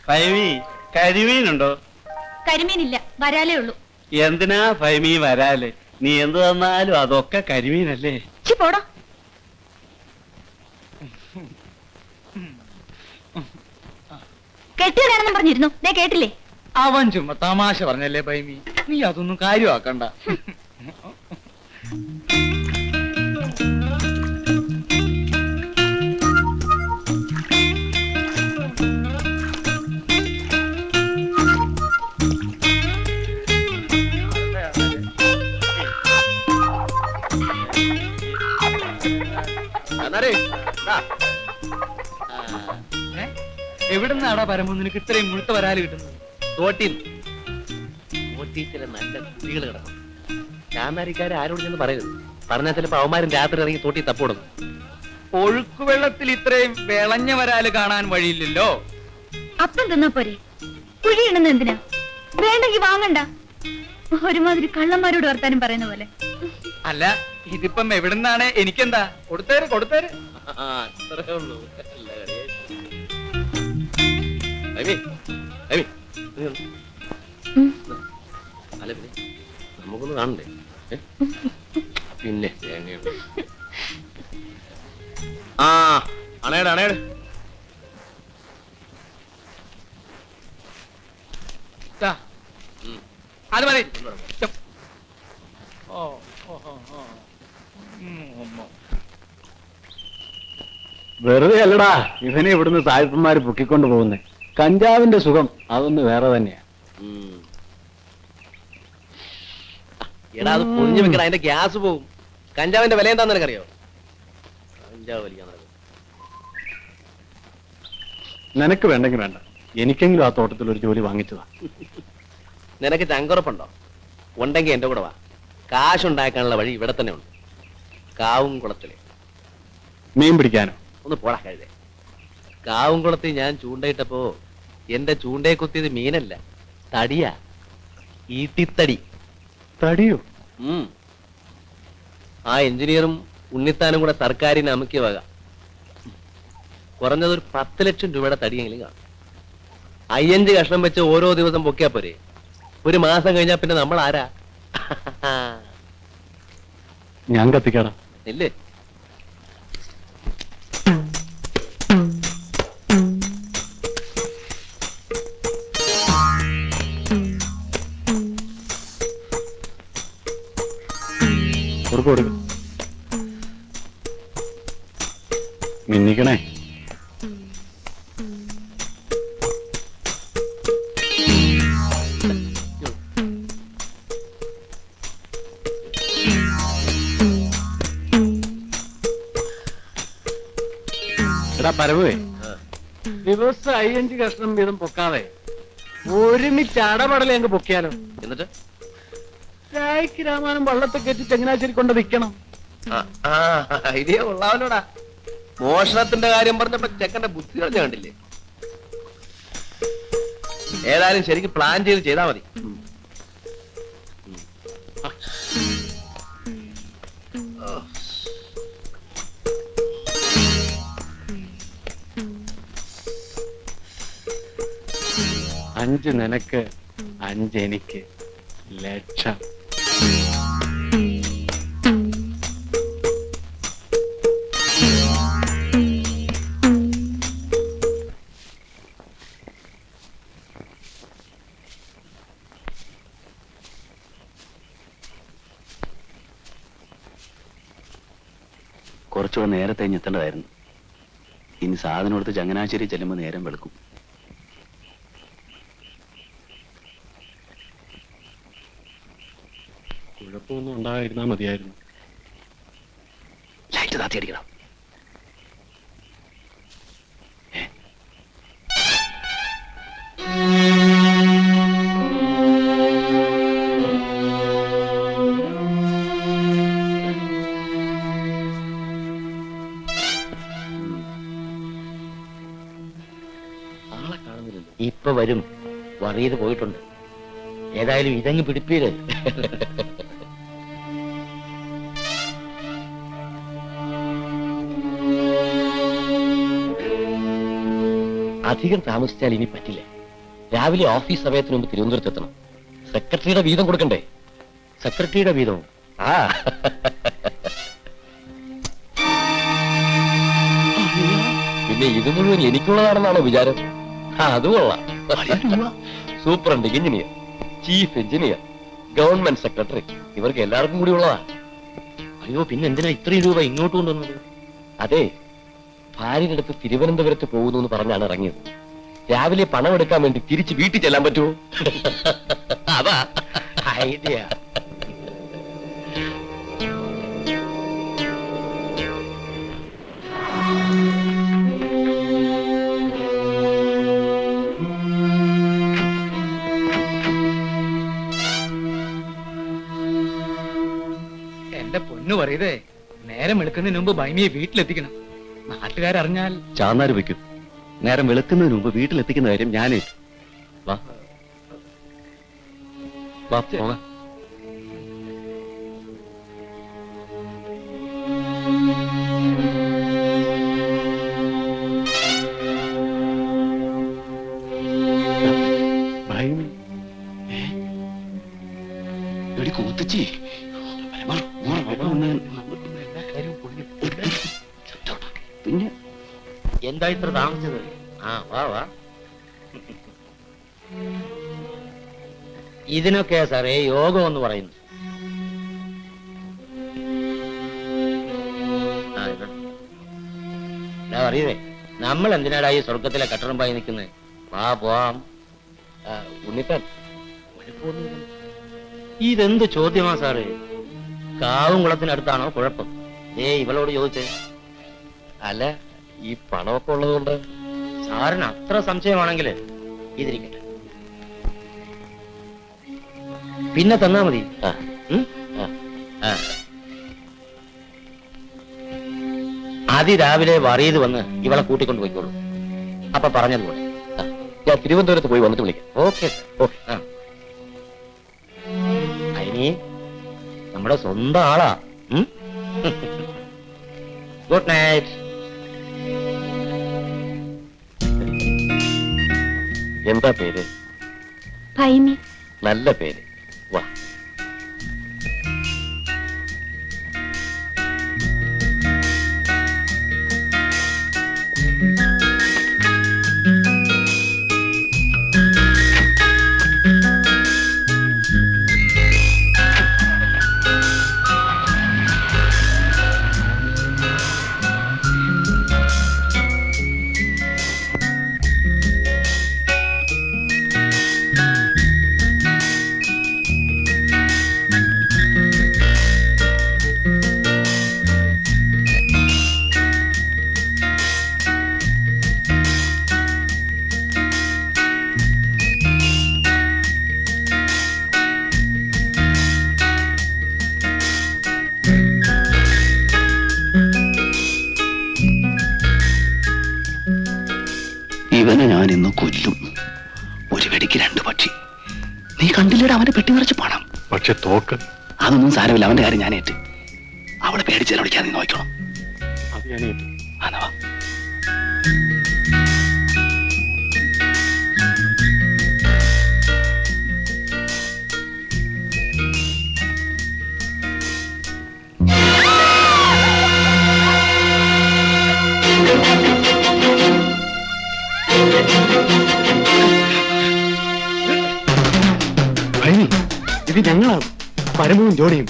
ഫൈമി, കരിമീനുണ്ടോ? കരിമീനില്ല, വരാലേ ഉള്ളൂ. എന്തിനാ ഫൈമി വരാല്? നീ എന്ത് തന്നാലും അതൊക്കെ കരിമീനല്ലേ? പോടോ. കെട്ടിയതാണെന്നും പറഞ്ഞിരുന്നു, ദേ കേട്ടില്ലേ? അവൻ ചുമ്മാ തമാശ പറഞ്ഞല്ലേ ഫൈമി, നീ അതൊന്നും കാര്യമാക്കണ്ട. എവിടുന്നാടാ പരമു നിനക്ക് ഇത്രയും മുഴുത്ത വരാല് കിട്ടുന്നത്? തോട്ടിൽ ചില നല്ല കുട്ടികൾ കിടക്കും. ചാന്നാരിക്കാരെ ആരോട് ചെന്ന് പറയരുത്. പറഞ്ഞാൽ ചിലപ്പോ അവന്മാരും രാത്രി ഇറങ്ങി തോട്ടി തപ്പോടുന്നു. ഒഴുക്കുവെള്ളത്തിൽ ഇത്രയും വിളഞ്ഞ വരാല് കാണാൻ വഴിയില്ലല്ലോ. അപ്പം തിന്നാ പോരെ, കുഴിയിടുന്ന എന്തിനാ? വേണ്ടെങ്കി വാങ്ങണ്ട. ഒരുമാതിരി കള്ളന്മാരോട് വർത്താനം പറയുന്ന പോലെ. അല്ല, ഇതിപ്പം എവിടുന്നാണ്? എനിക്കെന്താ? കൊടുത്തേര് കൊടുത്തേര്. അത്രേ ഉള്ളൂ. അല്ല പിന്നെ നമുക്കൊന്ന് കാണണ്ടേ? പിന്നെ ആ അണേട് അണേട്. അത് മതി. വെറുതെ അല്ലടാ ഇവനെ ഇവിടുന്ന് സായിപ്പന്മാര് പൊക്കിക്കൊണ്ട് പോകുന്നേ. കഞ്ചാവിന്റെ സുഖം അതൊന്ന് വേറെ തന്നെയാ. എടാ അത് പൊളിഞ്ഞു വെക്കണ, അതിന്റെ ഗ്യാസ് പോകും. കഞ്ചാവിന്റെ വില എന്താന്ന് നിനക്കറിയോ? കഞ്ചാവ് വലിക്കാൻ നിനക്ക് വേണ്ടെങ്കിൽ വേണ്ട, എനിക്കെങ്കിലും ആ തോട്ടത്തിൽ ഒരു ജോലി വാങ്ങിച്ചതാ. നിനക്ക് ചങ്കുറപ്പുണ്ടോ? ഉണ്ടെങ്കിൽ എന്റെ കൂടെ വാ. കാശുണ്ടാക്കാനുള്ള വഴി ഇവിടെ തന്നെ ഉണ്ട്. കാവും കുളത്തില് മീൻ പിടിക്കാനോ? ഒന്ന് പോടാ കഴുതേ. കാവും കുളത്തിൽ ഞാൻ ചൂണ്ടയിട്ടപ്പോ എന്റെ ചൂണ്ടയെ കുത്തിയത് മീനല്ല, തടിയാ. ഈട്ടിത്തടി. തടിയോ? ആ എഞ്ചിനീയറും ഉണ്ണിത്താനും കൂടെ സർക്കാരിന് അമുക്കിയ വക. കുറഞ്ഞതൊരു 10 ലക്ഷം രൂപയുടെ തടിയെങ്കിലും കാണും. 5 കഷ്ണം വെച്ച് ഓരോ ദിവസം പൊക്കിയാ പോരെ. ഒരു മാസം കഴിഞ്ഞാ പിന്നെ നമ്മൾ ആരാ? ഞാൻ കത്തിക്കാടാ. ഇല്ലേ? കൊടുക്കും മിന്നിക്കണേ. എടാ പരവേ, ദിവസം 5 കഷ്ണം വീതം പൊക്കാതെ ഒരുമിച്ച് അടപടലെ അങ്ങ് പൊക്കിയാലോ? എന്നിട്ട് ചായക്ക് രാമാനം വള്ളത്തെ കയറ്റി ചങ്ങനാശ്ശേരി കൊണ്ട് വിൽക്കണം. ഐഡിയ കൊള്ളാവല്ലോടാ. മോഷണത്തിന്റെ കാര്യം പറഞ്ഞപ്പോ ചെക്കന്റെ ബുദ്ധി കളഞ്ഞ കണ്ടില്ലേ? ഏതായാലും ശരിക്കും പ്ലാൻ ചെയ്ത് ചെയ്താ മതി. അഞ്ച് നിനക്ക് 5 എനിക്ക് ലക്ഷം. കുറച്ചുകൂടെ നേരത്തെ എത്തേണ്ടതായിരുന്നു. ഇനി സാധനം എടുത്ത് ചങ്ങനാശ്ശേരി ചെല്ലുമ്പോൾ നേരം വെളുക്കും. കുഴപ്പമൊന്നും ഉണ്ടായിരുന്നാ മതിയായിരുന്നു. ലൈറ്റ് താത്തി അടിക്കണം. ആളെ കാണുന്നില്ലല്ലോ. ഇപ്പൊ വരും. വറിയത് പോയിട്ടുണ്ട്. ഏതായാലും ഇതങ്ങ് പിടിപ്പീര്. അധികം താമസിച്ചാൽ ഇനി പറ്റില്ല. രാവിലെ ഓഫീസ് സമയത്തിന് മുമ്പ് തിരുവനന്തപുരത്ത് എത്തണം. സെക്രട്ടറിയുടെ വീതം കൊടുക്കണ്ടേ? സെക്രട്ടറിയുടെ വീതവും. ആ പിന്നെ ഇത് മുഴുവൻ എനിക്കുള്ളതാണെന്നാണോ വിചാരം? അത് കൊള്ളാം. Superintendent engineer, chief engineer, government secretary, ഇവർക്ക് എല്ലാവർക്കും കൂടി ഉള്ളതാ. അയ്യോ, പിന്നെ എന്തിനാ ഇത്രയും രൂപ ഇങ്ങോട്ട് കൊണ്ടുവന്നത്? അതെ, ഭാര്യയുടെ അടുത്ത് തിരുവനന്തപുരത്ത് പോകുന്നു എന്ന് പറഞ്ഞാണ് ഇറങ്ങിയത്. രാവിലെ പണം എടുക്കാൻ വേണ്ടി തിരിച്ച് വീട്ടിൽ ചെല്ലാൻ പറ്റുമോ? അതാ ഐഡിയ. എന്റെ പൊന്നു പറയതേ, നേരം വെളുക്കുന്നതിന് മുമ്പ് ഭൈമിയെ വീട്ടിലെത്തിക്കണം. നാട്ടുകാരറിഞ്ഞാൽ ചാന്നാര് വെക്കും. നേരം വെളുക്കുന്നതിന് മുമ്പ് വീട്ടിലെത്തിക്കുന്ന കാര്യം ഞാനേ. വാ വാ പോകാം. എടി കൂത്തച്ചി, പിന്നെ എന്താ ഇത്ര താമസിച്ചത്? ആ വാ വാ. ഇതിനൊക്കെയാ സാറേ യോഗം എന്ന് പറയുന്നു. അറിയേ, നമ്മൾ എന്തിനാടാ ഈ സ്വർഗത്തിലെ കട്ടറുമ്പായി നിൽക്കുന്നത്? വാ പോവാം. ഉണ്ണിത്താൻ, ഇതെന്ത് ചോദ്യമാ സാറേ? കാവും കുളത്തിനടുത്താണോ കുഴപ്പം? ഇവളോട് ചോദിച്ചേ. അല്ല, ഈ പണമൊക്കെ ഉള്ളതുകൊണ്ട് സാറിന് അത്ര സംശയമാണെങ്കിൽ ഇതിരിക്കട്ടെ, പിന്നെ തന്നാ മതി. ആ, ഉം? ആ. അതിരാവിലെ വറിയത് വന്ന് ഇവളെ കൂട്ടിക്കൊണ്ട് പോയിക്കോളൂ. അപ്പൊ പറഞ്ഞതുപോലെ. ഞാൻ തിരുവനന്തപുരത്ത് പോയി വന്നിട്ട് വിളിക്കാം. Okay okay. അതിനി നമ്മുടെ സ്വന്തം ആളാ. Good night. എന്താ പേര്? ഭൈമി. നല്ല പേര്. വാ. ഇവനെ ഞാൻ ഇന്ന് കൊല്ലും. ഒരു വെടിക്ക് രണ്ട് പക്ഷി. നീ കണ്ടില്ലടാ അവന്റെ പെട്ടി നിറച്ച് പണം. പക്ഷെ തോക്ക് അതൊന്നും സാരമില്ല, അവന്റെ കാര്യം ഞാനേറ്റ്. അവളെ പേടിച്ചാൽ വിളിക്കാൻ നീ നോക്കണം. അത് ഞാനേറ്റു. അന്നവാ. ഇത് ഞങ്ങളാണ്, പരമവും ജോണിയും.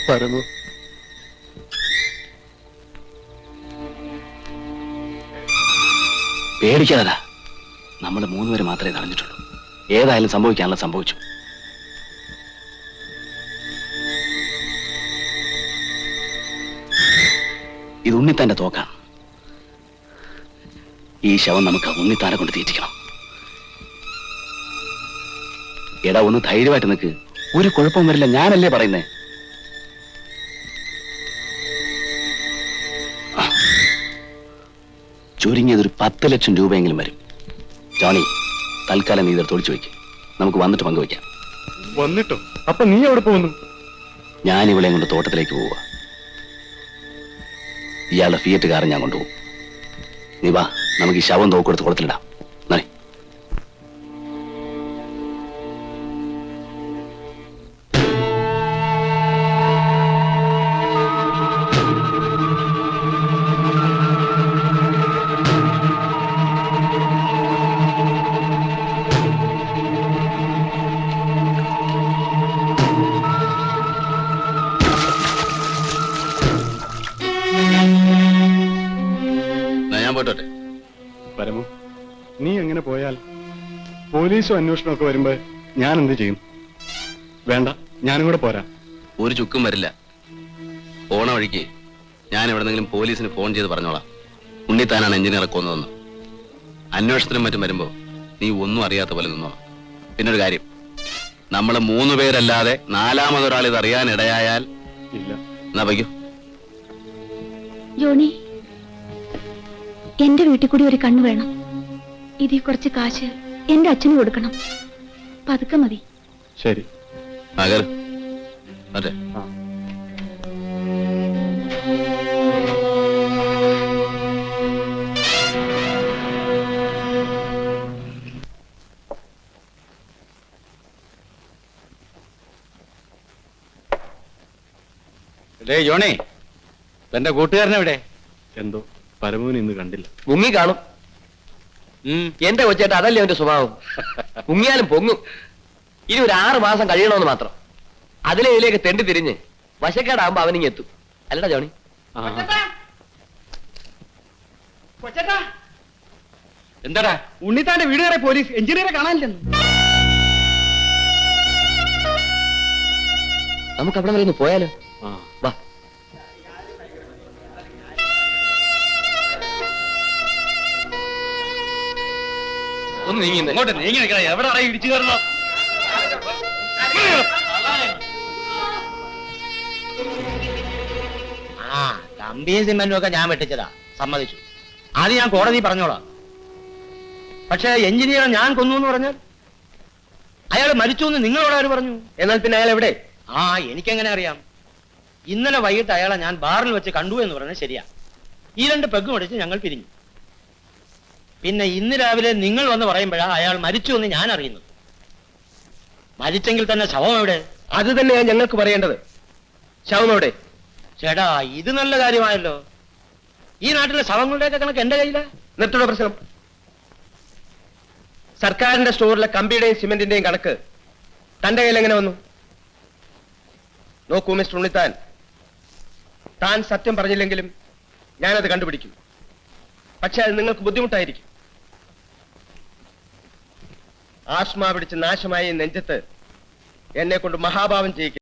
പരമു പേടിക്കാതാ, നമ്മൾ 3 പേര് മാത്രമേ അറിഞ്ഞിട്ടുള്ളൂ. ഏതായാലും സംഭവിക്കാനുള്ള സംഭവിച്ചു. ഇത് ഉണ്ണിത്താന്റെ തോക്കാണ്. ഈ ശവം നമുക്ക് ഉണ്ണിത്താനെ കൊണ്ട് തീറ്റിക്കണം. എടാ, ഒന്ന് ധൈര്യമായിട്ട് നിൽക്ക്. ഒരു കുഴപ്പവും വരില്ല, ഞാനല്ലേ പറയുന്നേ. ചുരുങ്ങിയതൊരു 10 ലക്ഷം രൂപയെങ്കിലും വരും. ജോണി, തൽക്കാലം നീ ഇതെടുത്ത് ഒളിച്ചു വയ്ക്ക്. നമുക്ക് വന്നിട്ട് പങ്കുവയ്ക്കാം. വന്നിട്ടോ? അപ്പൊ നീ എവിടെ പോകുന്നു? ഞാൻ ഇവളെയും കൊണ്ട് തോട്ടത്തിലേക്ക് പോവുക. ഇയാളുടെ ഫിയറ്റ് കാറ് ഞാൻ കൊണ്ടുപോകും. നീ വാ, നമുക്ക് ഈ ശവം തോക്കെടുത്ത് കുളത്തിലിടാം. നേ, ഞാൻ പോയിട്ടോട്ടെ. പരമു, നീ എങ്ങനെ പോയാൽ പോലീസും അന്വേഷണവും ഒക്കെ വരുമ്പോ ഞാൻ എന്ത് ചെയ്യും? വേണ്ട, ഞാനും കൂടെ പോരാ. ഒരു ചുക്കും വരില്ല. പോണ വഴിക്ക് ഞാൻ എവിടെന്നെങ്കിലും പോലീസിന് ഫോൺ ചെയ്ത് പറഞ്ഞോളാം, ഉണ്ണിത്താനാണ് എഞ്ചിനീയറെ കൊന്നതെന്ന്. അന്വേഷണത്തിനും മറ്റും വരുമ്പോ നീ ഒന്നും അറിയാത്ത പോലെ നിന്നോളാം. പിന്നൊരു കാര്യം, നമ്മൾ 3 പേരല്ലാതെ 4-മതൊരാൾ ഇത് അറിയാൻ ഇടയായാൽ ഇല്ല. എന്നാ വയ്ക്കൂ. ജോണി, എന്റെ വീട്ടിൽ കൂടി ഒരു കണ്ണ് വേണം. ഇതിൽ കുറച്ച് കാശ് എന്റെ അച്ഛന് കൊടുക്കണം. പതുക്കെ മതി. ശരി. അതെ. ആ. ജോണി, എന്റെ കൂട്ടുകാരനെവിടെ? എന്തോ പരമുവിന് ഇന്ന് കണ്ടില്ല. മുങ്ങി കാണും. എന്റെ കൊച്ചേട്ട അതല്ലേ അവന്റെ സ്വഭാവം. മുങ്ങിയാലും പൊങ്ങും. ഇനി ഒരു 6 മാസം കഴിയണമെന്ന് മാത്രം. അതിലെ ഇതിലേക്ക് തെണ്ടി തിരിഞ്ഞ് വശക്കേടാകുമ്പോ അവനിങ്ങി എത്തും. അല്ലടാ ജോണി? എന്താടാ ഉണ്ണിത്താന്റെ വീട് കയറി പോലീസ് എഞ്ചിനീയറെ കാണാനില്ലെന്ന്? നമുക്ക് അവിടെ വരെ ഒന്ന് പോയാലോ? ആ. വാ. ഒന്ന് നീങ്ങി ഇങ്ങോട്ട് നീങ്ങി നിൽക്കണ. എവിടെ ഇടിച്ചു കയറണം? ആ കമ്പിയും സിമെന്റും ഒക്കെ ഞാൻ വെട്ടിച്ചതാ, സമ്മതിച്ചു. അത് ഞാൻ കോടതി പറഞ്ഞോളാം. പക്ഷെ എഞ്ചിനീയറെ ഞാൻ കൊന്നു എന്ന് പറഞ്ഞാൽ അയാൾ മരിച്ചു എന്ന് നിങ്ങളോട് ആര് പറഞ്ഞു? എന്നാൽ പിന്നെ അയാൾ എവിടെ? ആ എനിക്കെങ്ങനെ അറിയാം? ഇന്നലെ വൈകിട്ട് അയാളെ ഞാൻ ബാറിൽ വെച്ച് കണ്ടു എന്ന് പറഞ്ഞത് ശരിയാ. ഈ 2 പെഗ്ഗും അടിച്ച് ഞങ്ങൾ പിരിഞ്ഞു. പിന്നെ ഇന്ന് രാവിലെ നിങ്ങൾ വന്ന് പറയുമ്പോഴാണ് അയാൾ മരിച്ചു എന്ന് ഞാൻ അറിയുന്നത്. മരിച്ചെങ്കിൽ തന്നെ ശവം എവിടെ? അത് തന്നെയാണ് ഞങ്ങൾക്ക് പറയേണ്ടത്. ശവം എവിടെ? ചേട്ടാ, ഇത് നല്ല കാര്യമായല്ലോ. ഈ നാട്ടിലെ ശവങ്ങളുടെയൊക്കെ കണക്ക് എന്റെ കയ്യിലാ. നിർത്തുള്ള പ്രശ്നം. സർക്കാരിന്റെ സ്റ്റോറിലെ കമ്പിയുടെയും സിമെന്റിന്റെയും കണക്ക് തന്റെ കയ്യിൽ എങ്ങനെ വന്നു? നോക്കൂ മിസ്റ്റർ ഉണ്ണിത്താൻ, താൻ സത്യം പറഞ്ഞില്ലെങ്കിലും ഞാനത് കണ്ടുപിടിക്കും. പക്ഷെ അത് നിങ്ങൾക്ക് ബുദ്ധിമുട്ടായിരിക്കും. ആസ്മ പിടിച്ച് നാശമായി നെഞ്ചത്ത് എന്നെ കൊണ്ട് മഹാഭാവം ചെയ്യിക്കരുത്.